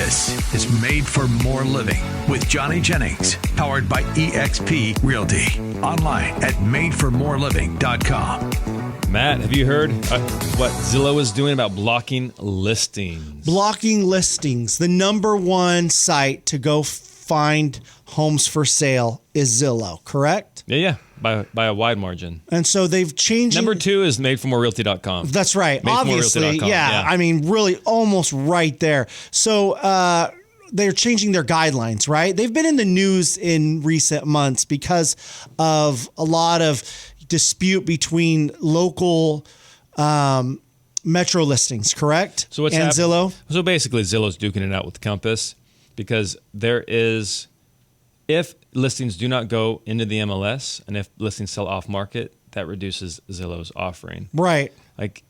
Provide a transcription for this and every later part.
This is Made for More Living with Johnny Jennings, powered by eXp Realty. Online at madeformoreliving.com. Matt, have you heard what Zillow is doing about blocking listings? Blocking listings. The number one site to go find homes for sale is Zillow, correct? Yeah, by a wide margin. And so they've changed. Number two is madeformorerealty.com. That's right. Obviously, yeah. I mean, really almost right there. So they're changing their guidelines, right? They've been in the news in recent months because of a lot of dispute between local metro listings, correct? So what's and happening? Zillow? So basically, Zillow's duking it out with Compass because if listings do not go into the MLS and if listings sell off market, that reduces Zillow's offering. Right. Like,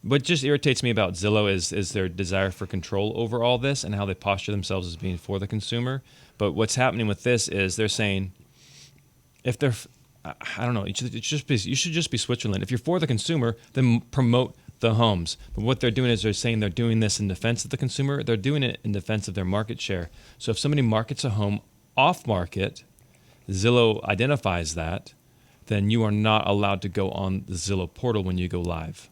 what just irritates me about Zillow is their desire for control over all this and how they posture themselves as being for the consumer. But what's happening with this is they're saying, if they're, I don't know, you should just be Switzerland. If you're for the consumer, then promote the homes. But what they're doing is they're saying they're doing this in defense of the consumer. They're doing it in defense of their market share. So if somebody markets a home off market, Zillow identifies that, then you are not allowed to go on the Zillow portal when you go live.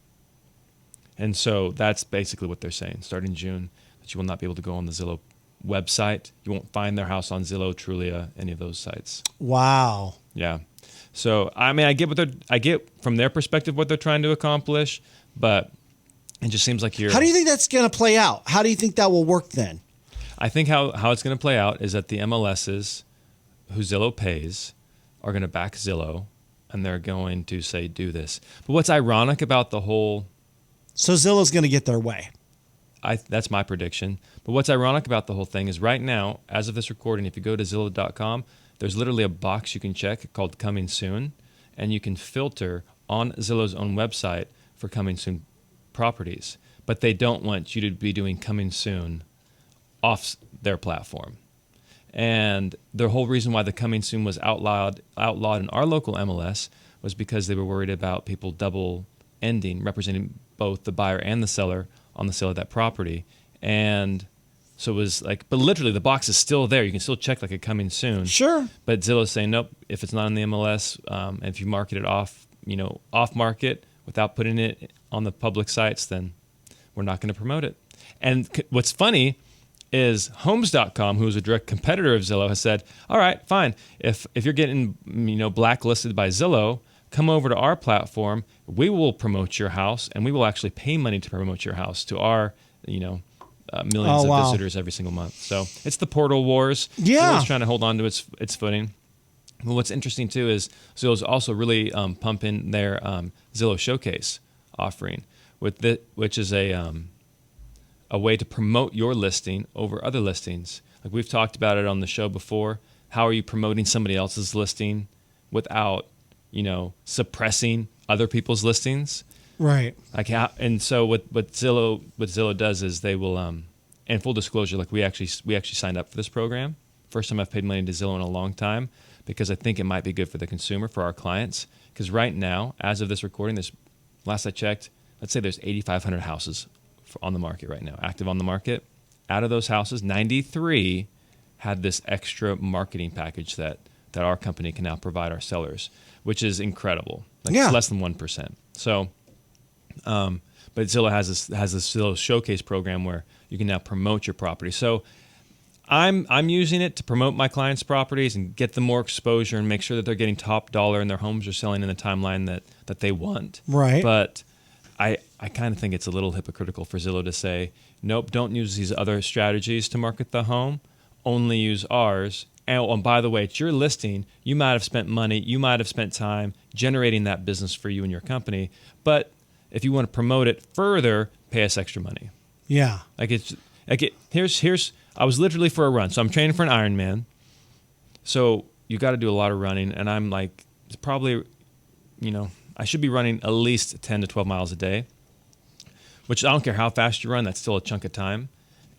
And so that's basically what they're saying. Starting June, that you will not be able to go on the Zillow website. You won't find their house on Zillow, Trulla, any of those sites. Wow. Yeah. So I mean, I get from their perspective what they're trying to accomplish, but it just seems like How do you think that's going to play out? How do you think that will work then? I think how it's going to play out is that the MLSs who Zillow pays are going to back Zillow, and they're going to say, do this. But what's ironic about the whole... So Zillow's going to get their way. That's my prediction. But what's ironic about the whole thing is right now, as of this recording, if you go to Zillow.com, there's literally a box you can check called Coming Soon, and you can filter on Zillow's own website for Coming Soon properties. But they don't want you to be doing Coming Soon off their platform. And the whole reason why the Coming Soon was outlawed in our local MLS was because they were worried about people double ending, representing both the buyer and the seller on the sale of that property. And so it was like, but literally the box is still there. You can still check like a Coming Soon. Sure. But Zillow's saying, nope, if it's not in the MLS, and if you market it off market without putting it on the public sites, then we're not going to promote it. And what's funny is Homes.com, who is a direct competitor of Zillow, has said, all right, fine. If you're getting blacklisted by Zillow, come over to our platform. We will promote your house, and we will actually pay money to promote your house to our millions of visitors every single month. So it's the portal wars. Yeah. Zillow's trying to hold on to its footing. Well, what's interesting too is Zillow's also really pumping their Zillow Showcase offering, which is a way to promote your listing over other listings. Like we've talked about it on the show before. How are you promoting somebody else's listing without, suppressing other people's listings? Right. And so what Zillow does is they will, and full disclosure, like we actually signed up for this program. First time I've paid money to Zillow in a long time because I think it might be good for the consumer, for our clients. Because right now, as of this recording, last I checked, let's say there's 8,500 houses on the market right now, active on the market. Out of those houses, 93 had this extra marketing package that our company can now provide our sellers, which is incredible. It's less than 1%. So, but Zillow has this Zillow Showcase program where you can now promote your property. So I'm using it to promote my clients' properties and get them more exposure and make sure that they're getting top dollar and their homes are selling in the timeline that they want. Right. But I kind of think it's a little hypocritical for Zillow to say, nope, don't use these other strategies to market the home. Only use ours. And by the way, it's your listing. You might have spent money. You might have spent time generating that business for you and your company. But if you want to promote it further, pay us extra money. Yeah. Here's I was literally for a run. So I'm training for an Ironman. So you got to do a lot of running. And I'm like, it's probably, I should be running at least 10 to 12 miles a day, which I don't care how fast you run. That's still a chunk of time.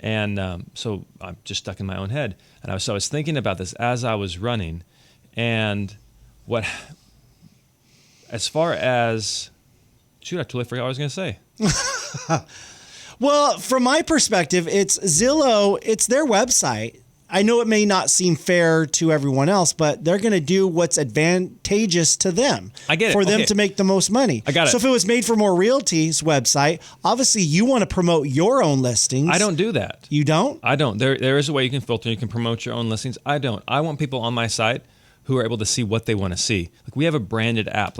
And so I'm just stuck in my own head. And I was thinking about this as I was running. And as far as, I totally forgot what I was going to say. Well, from my perspective, it's Zillow. It's their website. I know it may not seem fair to everyone else, but they're going to do what's advantageous to them. I get it. For them to make the most money. I got it. So if it was Made for More Realty's website, obviously you want to promote your own listings. I don't do that. You don't? I don't. There is a way you can filter. You can promote your own listings. I don't. I want people on my site who are able to see what they want to see. Like we have a branded app.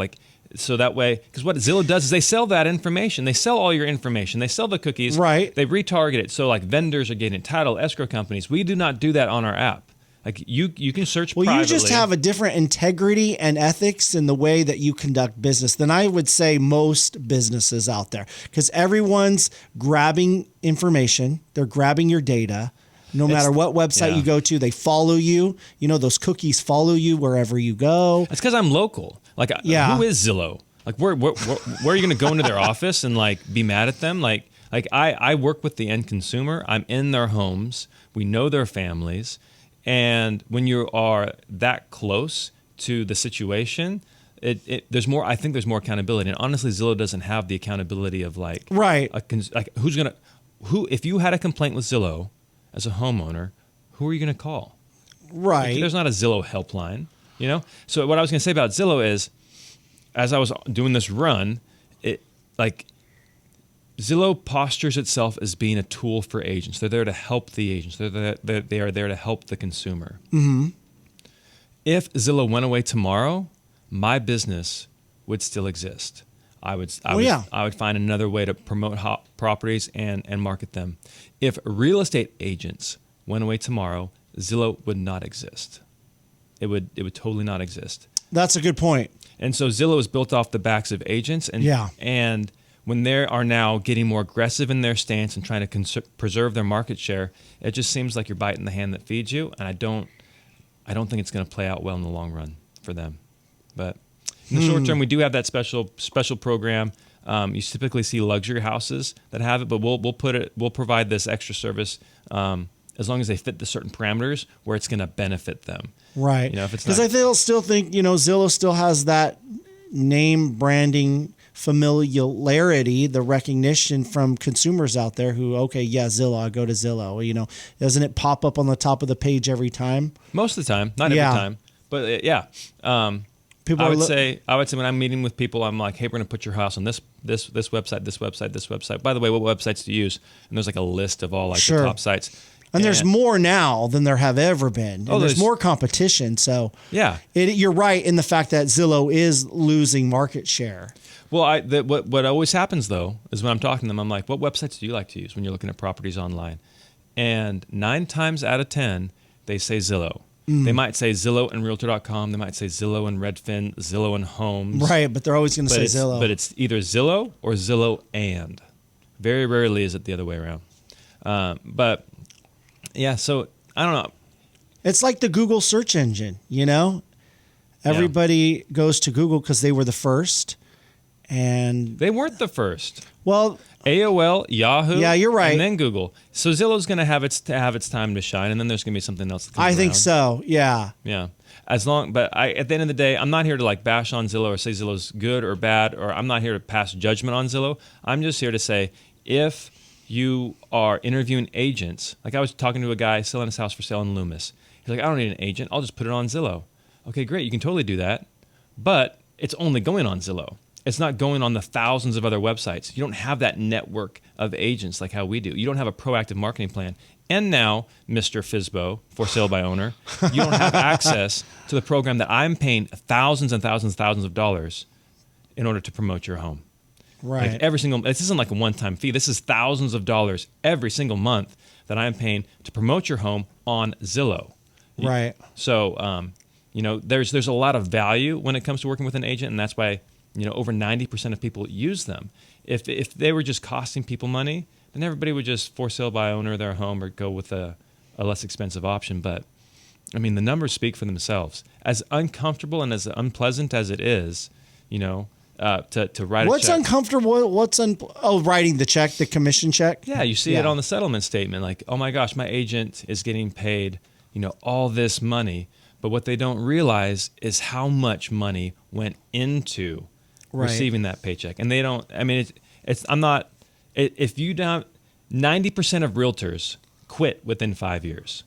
So that way, because what Zillow does is they sell that information. They sell all your information. They sell the cookies. Right. They retarget it. So like vendors are getting title, escrow companies. We do not do that on our app. Like you can search privately. Well, you just have a different integrity and ethics in the way that you conduct business than I would say most businesses out there. Because everyone's grabbing information. They're grabbing your data. No matter what website you go to, they follow you. You know, those cookies follow you wherever you go. It's because I'm local. Like, who is Zillow? Like, where are you going to go into their office and like be mad at them? Like I work with the end consumer. I'm in their homes. We know their families, and when you are that close to the situation, there's more. I think there's more accountability. And honestly, Zillow doesn't have the accountability of like if you had a complaint with Zillow as a homeowner, who are you going to call? Right. Like, there's not a Zillow helpline. You know, so what I was going to say about Zillow is, as I was doing this run, Zillow postures itself as being a tool for agents. They're there to help the agents. They are there to help the consumer. Mm-hmm. If Zillow went away tomorrow, my business would still exist. I would find another way to promote hot properties and market them. If real estate agents went away tomorrow, Zillow would not exist. It would totally not exist. That's a good point. And so Zillow is built off the backs of agents, and when they are now getting more aggressive in their stance and trying to preserve their market share, it just seems like you're biting the hand that feeds you. And I don't think it's going to play out well in the long run for them. But in the short term, we do have that special program. You typically see luxury houses that have it, but we'll provide this extra service as long as they fit the certain parameters where it's going to benefit them. Right. You know, if it's because I still think Zillow still has that name branding familiarity, the recognition from consumers out there who, Zillow, I go to Zillow. You know, doesn't it pop up on the top of the page every time? Most of the time, not every time, but I would say when I'm meeting with people, I'm like, hey, we're going to put your house on this website. By the way, what websites do you use? And there's like a list of all the top sites. And there's more now than there have ever been. And there's more competition. So you're right in the fact that Zillow is losing market share. Well, what always happens though is when I'm talking to them, I'm like, what websites do you like to use when you're looking at properties online? And 9 times out of 10, they say Zillow. They might say Zillow and Realtor.com. They might say Zillow and Redfin, Zillow and Homes. Right, but they're always going to say Zillow. But it's either Zillow or Zillow and. Very rarely is it the other way around. So I don't know. It's like the Google search engine, you know? Everybody goes to Google because they were the first. And they weren't the first. Well, AOL, Yahoo, yeah, you're right, and then Google. So Zillow's going to have its time to shine, and then there's going to be something else that comes I think around. so. Yeah. At the end of the day, I'm not here to like bash on Zillow or say Zillow's good or bad, or I'm not here to pass judgment on Zillow. I'm just here to say if you are interviewing agents, like I was talking to a guy selling his house for sale in Loomis. He's like, I don't need an agent. I'll just put it on Zillow. Okay, great. You can totally do that, but it's only going on Zillow. It's not going on the thousands of other websites. You don't have that network of agents like how we do. You don't have a proactive marketing plan. And now, Mr. Fizbo, for sale by owner, you don't have access to the program that I'm paying thousands and thousands of dollars in order to promote your home. Right. This isn't like a one-time fee. This is thousands of dollars every single month that I'm paying to promote your home on Zillow. Right. So, there's a lot of value when it comes to working with an agent, and that's why over 90% of people use them. If they were just costing people money, then everybody would just for sale by owner their home or go with a less expensive option. But I mean, the numbers speak for themselves. As uncomfortable and as unpleasant as it is, to write a check. What's uncomfortable? Writing the check, the commission check? Yeah, you see it on the settlement statement. Like, oh my gosh, my agent is getting paid, all this money. But what they don't realize is how much money went into receiving that paycheck. And they don't, I mean, if you don't, 90% of realtors quit within 5 years.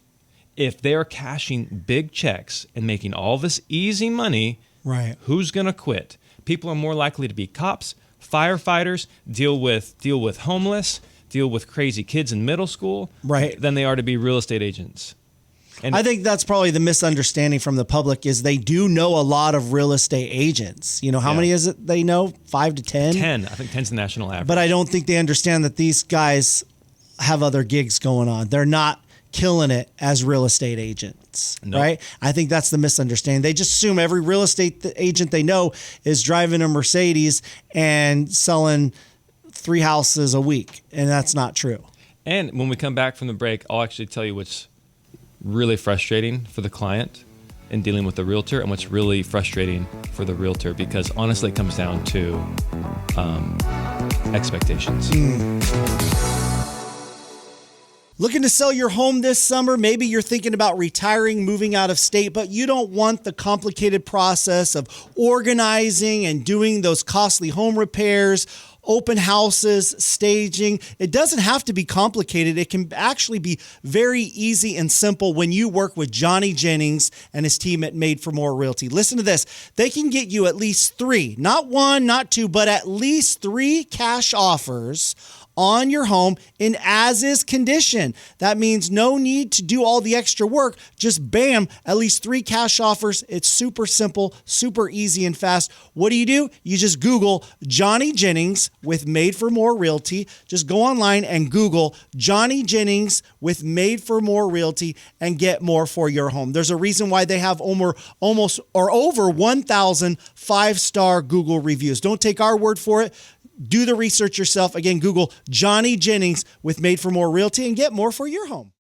If they're cashing big checks and making all this easy money, right, who's going to quit? People are more likely to be cops, firefighters, deal with homeless, deal with crazy kids in middle school, right, than they are to be real estate agents. And I think that's probably the misunderstanding from the public is they do know a lot of real estate agents. You know, how many is it they know? 5 to 10? 10. I think 10's the national average. But I don't think they understand that these guys have other gigs going on. They're not killing it as real estate agents, right? I think that's the misunderstanding. They just assume every real estate agent they know is driving a Mercedes and selling 3 houses a week, and that's not true. And when we come back from the break, I'll actually tell you what's really frustrating for the client in dealing with the realtor and what's really frustrating for the realtor, because honestly it comes down to expectations. Looking to sell your home this summer? Maybe you're thinking about retiring, moving out of state, but you don't want the complicated process of organizing and doing those costly home repairs, open houses, staging. It doesn't have to be complicated. It can actually be very easy and simple when you work with Johnny Jennings and his team at Made for More Realty. Listen to this. They can get you at least 3, not 1, not 2, but at least 3 cash offers on your home in as-is condition. That means no need to do all the extra work. Just bam, at least 3 cash offers. It's super simple, super easy and fast. What do? You just Google Johnny Jennings with Made for More Realty. Just go online and Google Johnny Jennings with Made for More Realty and get more for your home. There's a reason why they have over 1,000 5-star Google reviews. Don't take our word for it. Do the research yourself. Again, Google Johnny Jennings with Made for More Realty and get more for your home.